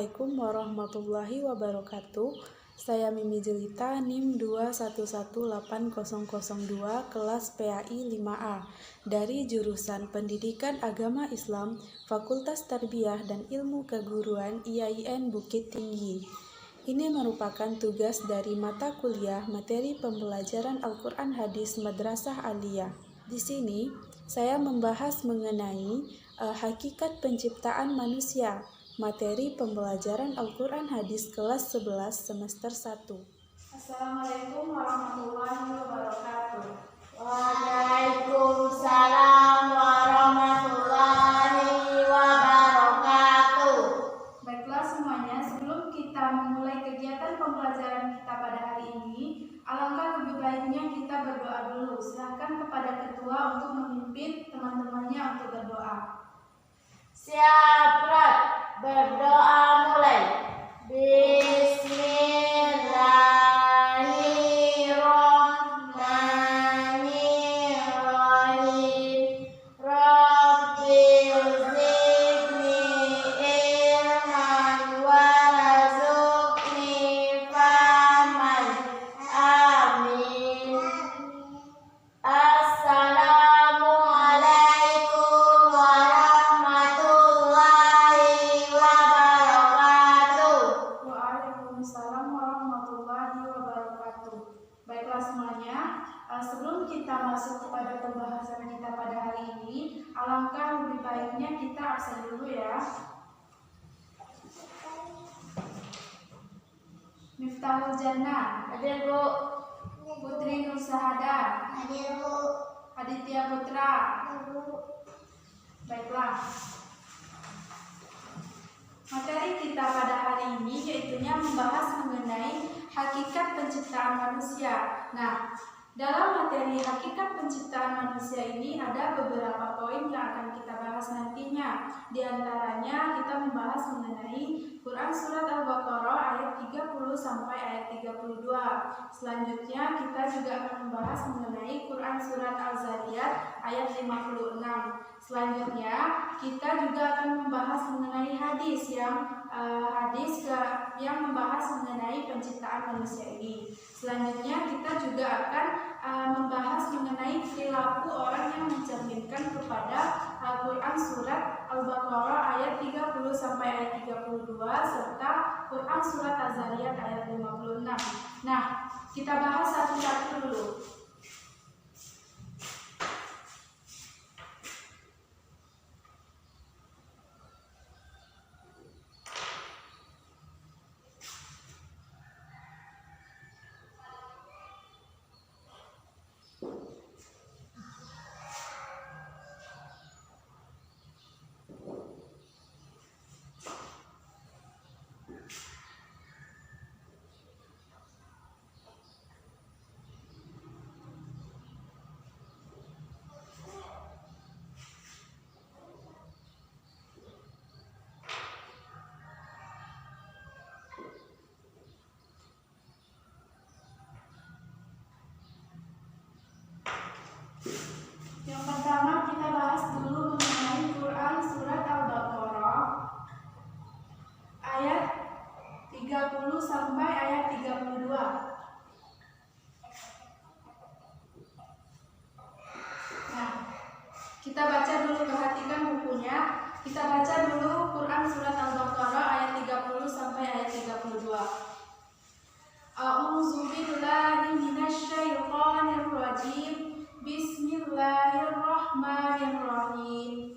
Assalamualaikum warahmatullahi wabarakatuh. Saya Mimi Jelita, NIM 2118002, kelas PAI 5A, dari jurusan Pendidikan Agama Islam, Fakultas Tarbiyah dan Ilmu Keguruan IAIN Bukit Tinggi. Ini merupakan tugas dari mata kuliah materi pembelajaran Al-Quran Hadis Madrasah Aliyah. Di sini, saya membahas mengenai hakikat penciptaan manusia, materi pembelajaran Al-Quran Hadis kelas 11 semester 1. Assalamualaikum warahmatullahi wabarakatuh. Waalaikumsalam warahmatullahi wabarakatuh. Baiklah semuanya, sebelum kita memulai kegiatan pembelajaran kita pada hari ini, alangkah lebih baiknya kita berdoa dulu. Silakan kepada ketua untuk memimpin teman-temannya untuk berdoa. Siap, Rod. Berdoa mulai. Bismillahirrahmanirrahim. Rabbil zidni ilman warzuqni fahman. Amin. Assalamualaikum warahmatullahi wabarakatuh. Waalaikumsalam warahmatullahi wabarakatuh. Baiklah semuanya, sebelum kita masuk kepada pembahasan kita pada hari ini, alangkah lebih baiknya kita absen dulu ya. Miftahul Jannah, Hadir, Bu. Putri Nur Sahada, Hadir, Bu. Aditya Putra. Hadir, Bu. Baiklah. Materi kita pada hari ini yaitunya membahas mengenai hakikat penciptaan manusia. Nah, dalam materi hakikat penciptaan manusia ini ada beberapa poin yang akan kita bahas nantinya. Di antaranya kita membahas mengenai Quran Surat Al-Baqarah ayat 30 sampai ayat 32. Selanjutnya kita juga akan membahas mengenai Quran Surat Al-Zariyat ayat 56. Selanjutnya kita juga akan membahas mengenai hadis yang membahas mengenai penciptaan manusia ini. Selanjutnya kita juga akan membahas mengenai perilaku orang yang mencerminkan kepada Quran Surat Al-Baqarah ayat 30 sampai ayat 32 serta Quran Surat Az-Zariyat ayat 56. Nah, kita bahas satu-satu dulu. Yang pertama kita bahas dulu mengenai Quran Surat Al-Baqarah ayat 30 sampai ayat 32. Nah, kita baca dulu, perhatikan bukunya. Kita baca dulu Quran Surat Al-Baqarah ayat 30 sampai ayat 32. A'udzu billahi minasyaitonir rajim. Bismillahirrahmanirrahim.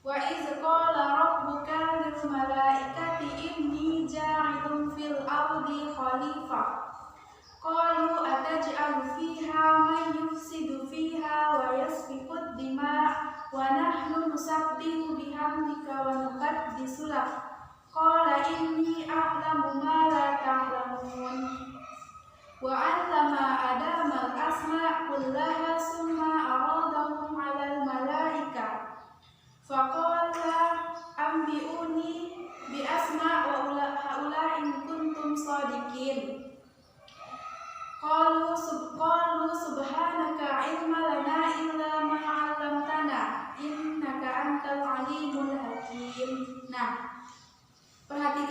Wa iz qala rabbuka lil malaikati inni ja'ilun fil ardi khalifah. Qalu ataj'alu fiha man yufsidu fiha wa yasfiku dima wa nahnu nusabbihu bihamdika wa nuqaddisu lak. Qala inni a'lamu ma la ta'lamun. Wa 'allama Adama al-asma' kullaha summa 'aradahum 'alal malaika. Faqala anbi'uni bi asma' wa haula in kuntum shadiqin. Qalu subhanaka 'ilma lana illa ma 'allamtana innaka antal alimul hakim. Nah, perhatikan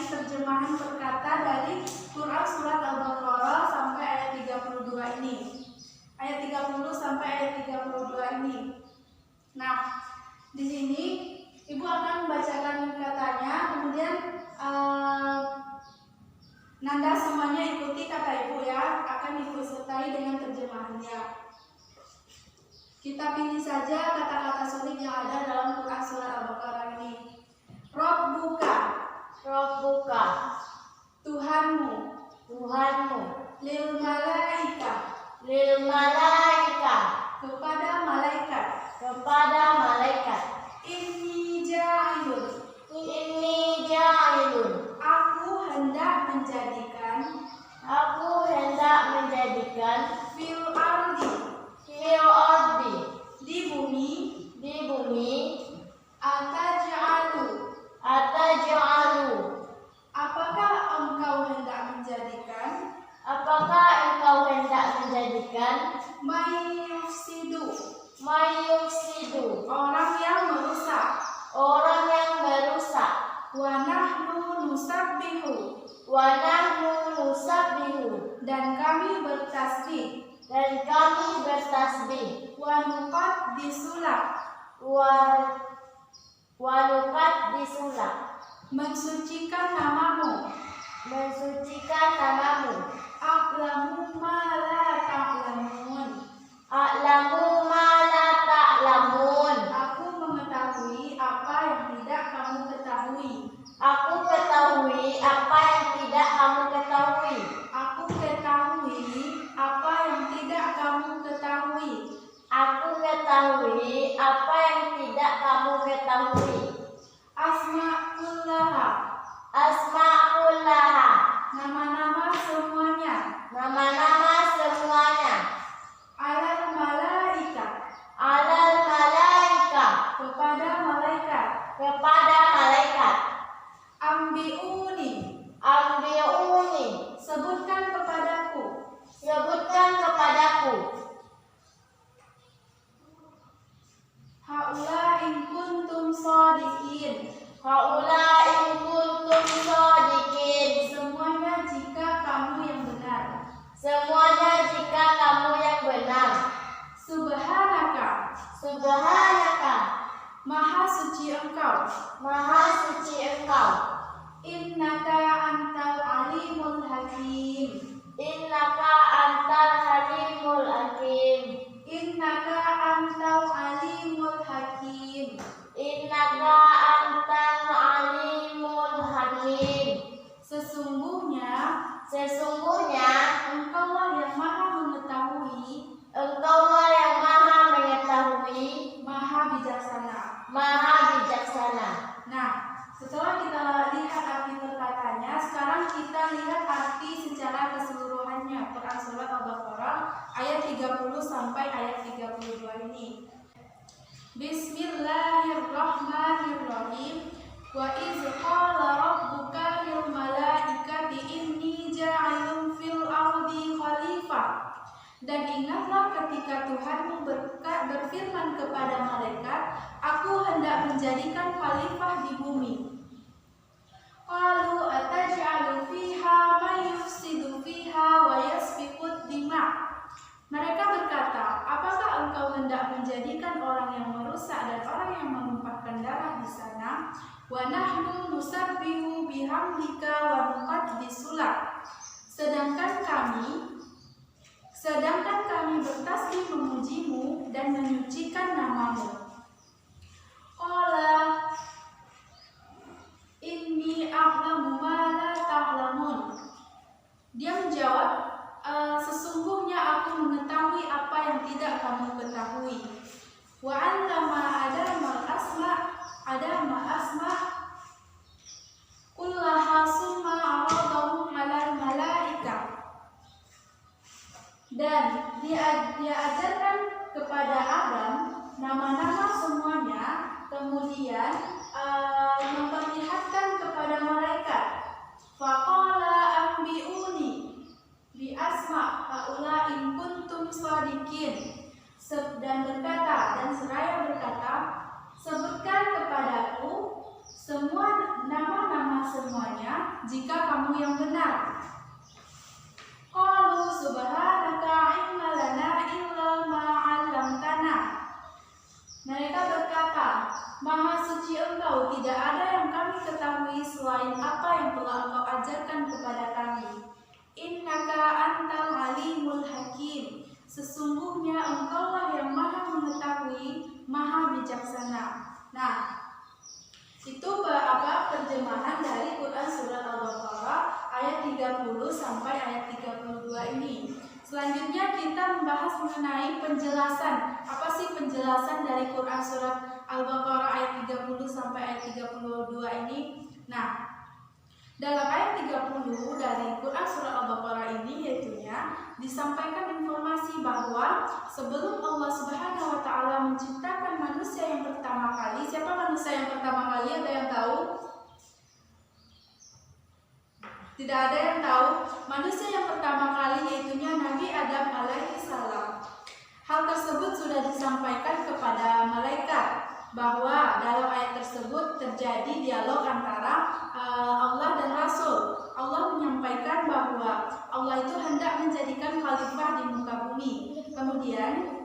terjemahan perkata dari Quran surat Al-Baqarah sampai ayat 32 ini. Ayat 30 sampai ayat 32 ini. Nah, di sini Ibu akan membacakan katanya, kemudian Nanda semuanya ikuti kata Ibu ya, akan Ibu sertai dengan terjemahannya. Kita pilih saja kata-kata sulit yang ada dalam Quran surat Al-Baqarah ini. Rabbuka, Rabbuka, Tuhanmu, Tuhanmu, lil malaika, lil malaika, kepada malaikat, kepada malaikat, inni ja'ilun, inni ja'ilun, aku hendak menjadikan, aku hendak menjadikan fil ardi, fil ardi, di bumi, ataj'alu, apakah engkau hendak menjadikan, apakah engkau hendak menjadikan mayufsidu, orang yang merusak, wa nahnu nusabbihu, dan kami bertasbih, wa disulat, mensucikan namamu, a'lamu ma la ta'lamun, aku mengetahui apa yang tidak kamu ketahui, aku ketahui apa yang tidak kamu ketahui, aku ketahui apa yang tidak kamu ketahui, aku ketahui apa yang tidak kamu ketahui. Asma'ullaha, nama-nama semuanya, alal malaika, kepada malaikat, ambi'uni, sebutkan kepadaku, haula in kuntum shodiqin, semuanya jika kamu yang benar, subhanaka, maha suci engkau, innaka antal alimul hakim, Innaka antal halimul hakim. innaka antal alimul hakim, Innaka antal alimul hakim. sesungguhnya engkaulah yang maha mengetahui, Engkaulah yang maha mengetahui, maha bijaksana. maha bijaksana. Nah, setelah kita lihat arti perkataannya, sekarang kita lihat arti secara keseluruhannya. Quran surat Al-Baqarah ayat 30 sampai ayat 32 ini. Bismillahirrahmanirrahim. Wa iz qala rabbuka lil malaikati inni ja'ilun fil ardi khalifah. Dan ingatlah ketika Tuhanmu berfirman kepada malaikat, aku hendak menjadikan khalifah di bumi. Qalu ataj'alu fiha may yufsidu fiha wa yasfikud dima. Mereka berkata, apakah engkau hendak menjadikan orang yang merusak dan orang yang menumpahkan darah di sana? Wa nahnu nusabbihu bihamdika wa nuqaddisu lak. Sedangkan kami bertasbih memujimu dan menyucikan namamu. Qala inni a'lamu ma la ta'lamun. Dia menjawab, sesungguhnya aku mengetahui apa yang tidak kamu ketahui. Wa 'allama adama asma kullaha summa 'aradahum 'alal malaika. Dan dia ajarkan kepada Adam nama-nama semuanya, kemudian memperlihatkan kepada malaikat. Faqala ambi'uni bi asma haula in kuntum shadiqin. Dan seraya berkata, sebutkan kepadaku semua nama-nama semuanya jika kamu yang benar. Qalu subhanaka ilma lana illa ma 'allamtana. Mereka berkata, Maha suci Engkau, tidak ada yang kami ketahui selain apa yang telah Engkau ajarkan kepada kami. Innaka antal alimul hakim. Sesungguhnya Engkaulah yang maha mengetahui, maha bijaksana. Nah, itu terjemahan dari Quran Surat Al-Baqarah ayat 30 sampai ayat 32 ini. Selanjutnya kita membahas mengenai penjelasan. Apa sih penjelasan dari Quran Surat Al-Baqarah ayat 30 sampai ayat 32 ini? Nah, dalam ayat 30 dari Quran Surat Al-Baqarah ini yaitunya disampaikan informasi bahwa sebelum Allah Subhanahu wa taala menciptakan manusia yang pertama kali, siapa manusia yang pertama kali? Ada yang tahu? Tidak ada yang tahu. Manusia yang pertama kali yaitunya Nabi Adam alaihi salam. Hal tersebut sudah disampaikan kepada malaikat bahwa dalam ayat tersebut terjadi dialog antara Allah dan Rasul. Allah menyampaikan bahwa Allah itu hendak menjadikan khalifah di muka bumi. Kemudian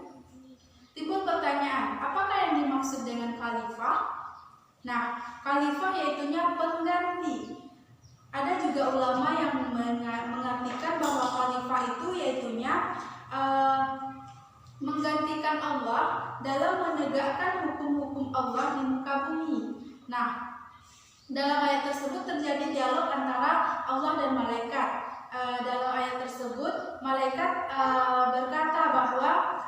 timbul pertanyaan, apakah yang dimaksud dengan khalifah? Nah, khalifah yaitunya pengganti. Ada juga ulama yang mengartikan bahwa khalifah itu yaitunya menggantikan Allah dalam menegakkan hukum-hukum Allah di muka bumi. Nah, dalam ayat tersebut terjadi dialog antara Allah dan malaikat. Dalam ayat tersebut malaikat berkata bahwa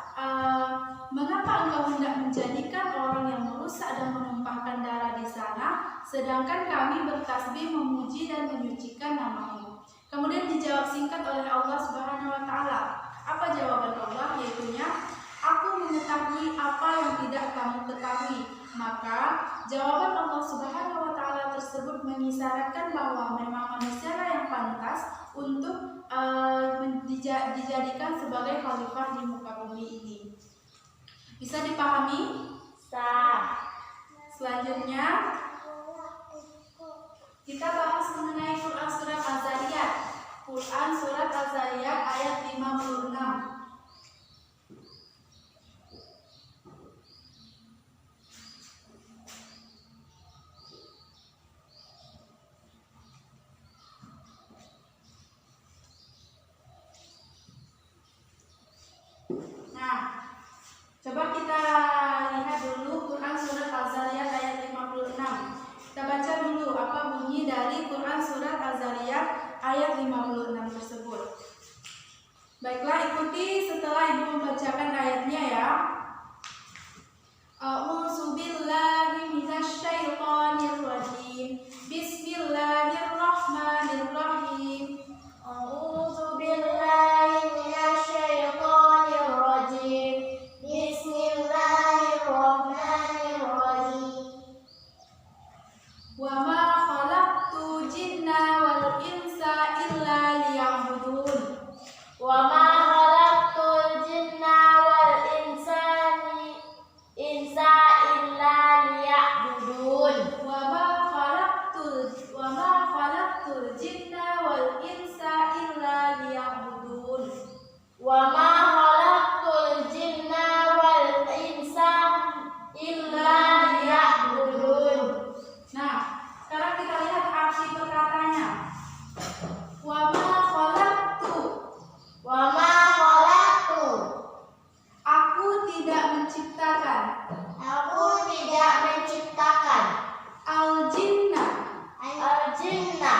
mengapa engkau hendak menjadikan orang yang merusak dan menumpahkan darah di sana, sedangkan kami bertasbih memuji dan menyucikan nama-Mu. Kemudian dijawab singkat oleh Allah Subhanahu wa taala. Apa jawaban Allah? Yaitunya, aku mengetahui apa yang tidak kamu ketahui. Maka jawaban Allah Subhanahu wa taala tersebut mengisyaratkan bahwa memang manusia yang pantas untuk dijadikan sebagai khalifah di muka bumi ini. Bisa dipahami? Sah. Selanjutnya kita bahas mengenai Quran Surat Az-Zariyat. Quran Surat Az-Zariyat ayat 56. Nah, coba kita lihat dulu Quran Surat Az-Zariyat ayat 56. Kita baca dulu apa bunyi dari Quran Surat Az-Zariyat ayat 56 tersebut. Baiklah, ikuti setelah Ibu membacakan ayatnya ya. A'udzu billahi minasy syaithanir rajim. Bismillahirrahmanirrahim. A'udzu billahi minasy syaithanir rajim. Bismillahirrahmanirrahim. Wa ma khalaqtu jinna wal insa illa liya'budun. Wa ma khalaqtul jinna wal insa illa liya'budun. Wa ma khalaqtul jinna wal insa illa liya'budun. Wa ma khalaqtul jinna wal insa illa liya'budun. Nah, sekarang kita lihat arti perkataannya. Wa ma khalaqtu. Wa ma khalaqtu. Aku tidak menciptakan. Aku tidak menciptakan Al jinna. al-jinna,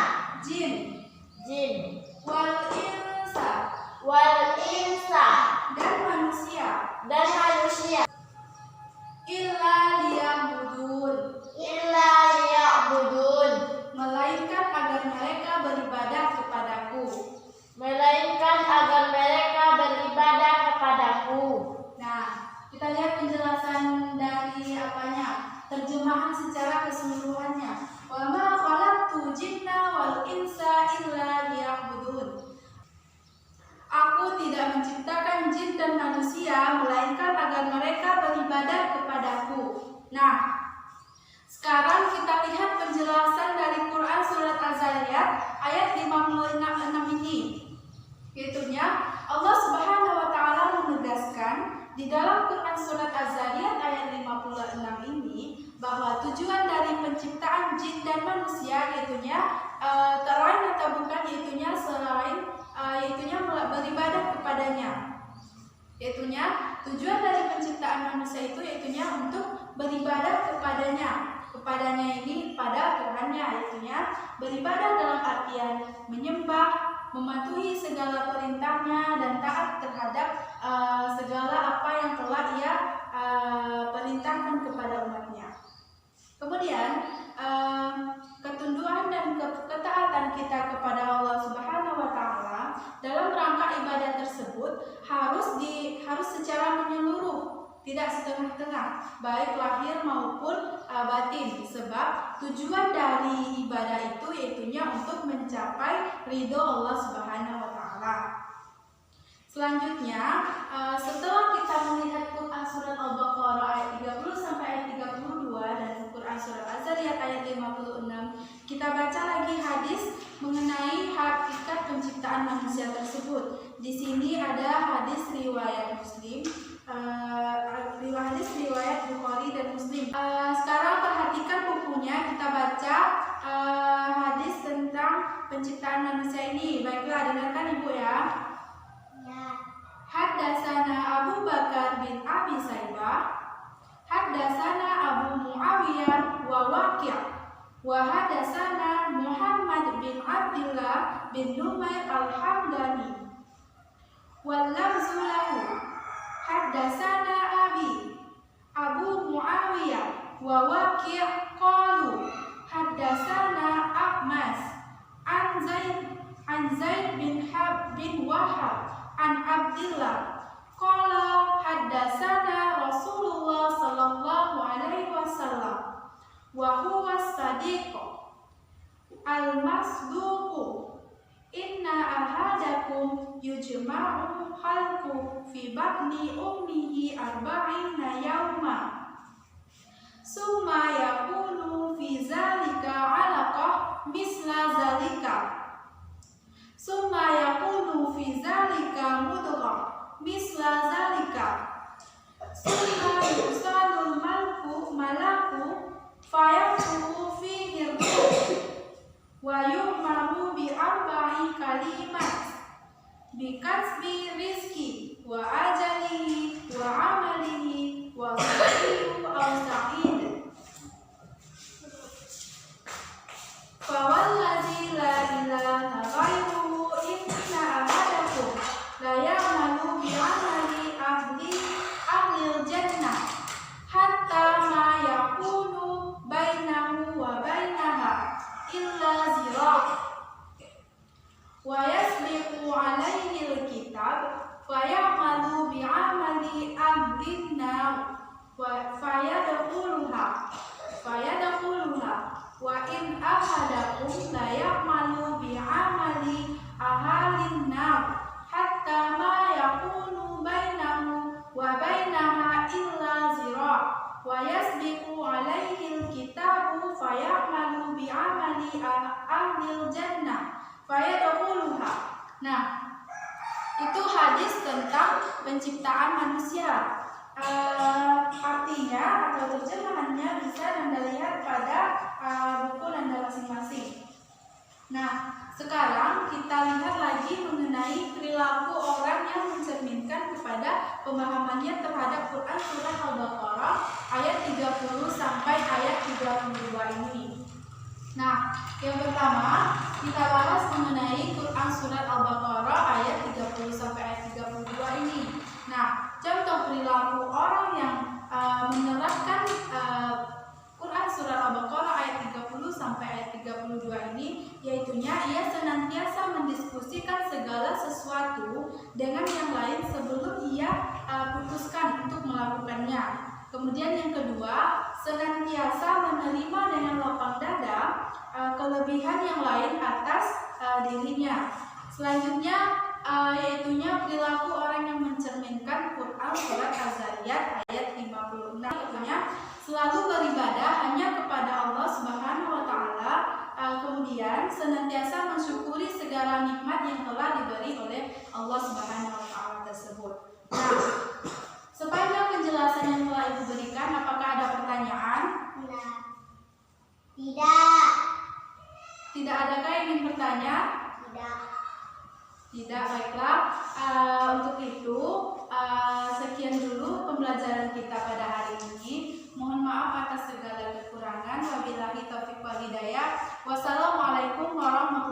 Jin. jin, Wal insa. wal insa, Dan manusia. dan manusia Illa liya'budun. illa liya'budun. Melainkan agar mereka beribadah kepadaku. Melainkan agar mereka beribadah kepadaku. Nah, kita lihat penjelasan dari apanya, terjemahan secara keseluruhannya. Wa ma khalaqtu jinna wal insa illa liya'budun. Aku tidak menciptakan jin dan manusia melainkan agar mereka beribadah kepadaku. Nah, Sekarang kita lihat penjelasan dari Quran surat Az-Zariyat ayat 56 ini. Yaitunya Allah Subhanahu wa taala menegaskan di dalam Quran surat Az-Zariyat ayat 56 ini bahwa tujuan dari penciptaan jin dan manusia yaitunya terlain atau bukan yaitunya selain yaitunya beribadah kepadanya. Yaitunya tujuan dari penciptaan manusia itu yaitunya untuk beribadah kepadanya ini pada Tuhannya, yaitunya beribadah dalam artian menyembah, mematuhi segala perintahnya dan taat terhadap segala apa yang telah ia perintahkan kepada umatnya. Kemudian ketundukan dan ketaatan kita kepada Allah Subhanahu wa taala dalam rangka ibadah tersebut harus secara menyeluruh, tidak setengah-tengah, baik lahir maupun batin, sebab tujuan dari ibadah itu yaitunya untuk mencapai ridho Allah Subhanahu wa taala. Selanjutnya, setelah kita melihat Quran surat Al-Baqarah ayat 30 sampai ayat 32 dan Quran surat Az-Zariyat ayat 56, kita baca lagi hadis mengenai hakikat penciptaan manusia tersebut. Di sini ada hadis riwayat Muslim, hadis riwayat Bukhari dan Muslim. Sekarang perhatikan bukunya, kita baca hadis tentang penciptaan manusia ini. Baiklah, dengarkan Ibu ya. Haddasana Abu Bakar bin Abi Saibah, haddasana Abu Muawiyah wa Waqi', wa haddasana Muhammad bin Abdullah bin Numair al-Hamdani, wal lafzu lahu haddasana Abi Abu Muawiyah wa Waqi' qalu haddasana Ahmas an Zaid bin Wahab an Abdillah qala haddasana Rasulullah sallallahu alaihi wasallam wa huwa as-sadiq al-masduq inna ahadakum yujma'u khalqu fi batni ummihi arba'ina yawma summa yakunu fi zalika 'alaqah misla zalika summa yakunu fi zalika mudghah misla zalika summa yusalul malaku fayaqumu fihi wa yu'maru bi arba'i kalimat bi kasbi rizki wa ajalihi wa amalihi wa sa'idu aw sa'id fa wallazi la ilaha ghairuhu inna ahadakum la ya'malu bi amali ahlil jannah hatta ma yakunu bainahu wa bainaha illa zira' wa yasbiqu alaihi alkitab fa ya'malu bi amali ahlin nar wa fayadkhuluha wa in ahadakum la ya'malu bi amali ahlin nar hatta ma yakunu bainahu wa bainaha illa zira' wa yasbiqu alaihi alkitabu fayamalu bi amali ahlil jannah fayadkhuluha. Nah, itu hadis tentang penciptaan manusia. Artinya atau terjemahannya bisa Anda lihat pada buku Anda masing-masing. Nah, sekarang kita lihat lagi mengenai perilaku orang yang mencerminkan kepada pemahamannya terhadap Quran surat Al-Baqarah ayat 30 sampai ayat 32 ini. Nah, yang pertama kita bahas mengenai Quran surat Al-Baqarah ayat 30 sampai ayat 32 ini. Nah, contoh perilaku orang yang menerapkan Quran surat Al-Baqarah ayat 30 sampai ayat 32 ini, yaitunya ia senantiasa mendiskusikan segala sesuatu dengan yang lain sebelum ia putuskan untuk melakukannya. Kemudian yang kedua, senantiasa menerima dengan lapang dada kelebihan yang lain atas dirinya. Selanjutnya yaitunya perilaku orang yang mencerminkan Quran surat Az-Zariyat ayat 56, yaitunya selalu beribadah hanya kepada dan senantiasa mensyukuri segala nikmat yang telah diberi oleh Allah Subhanahu wa taala tersebut. Nah, sepanjang penjelasan yang telah Ibu berikan, apakah ada pertanyaan? Nah, tidak. Tidak adakah yang ingin bertanya? Tidak. Tidak, baiklah. Untuk itu, sekian dulu pembelajaran kita pada hari ini. Mohon maaf atas segala kekurangan. Wabillahi taufiq wal hidayah. Wassalamualaikum warahmatullahi wabarakatuh.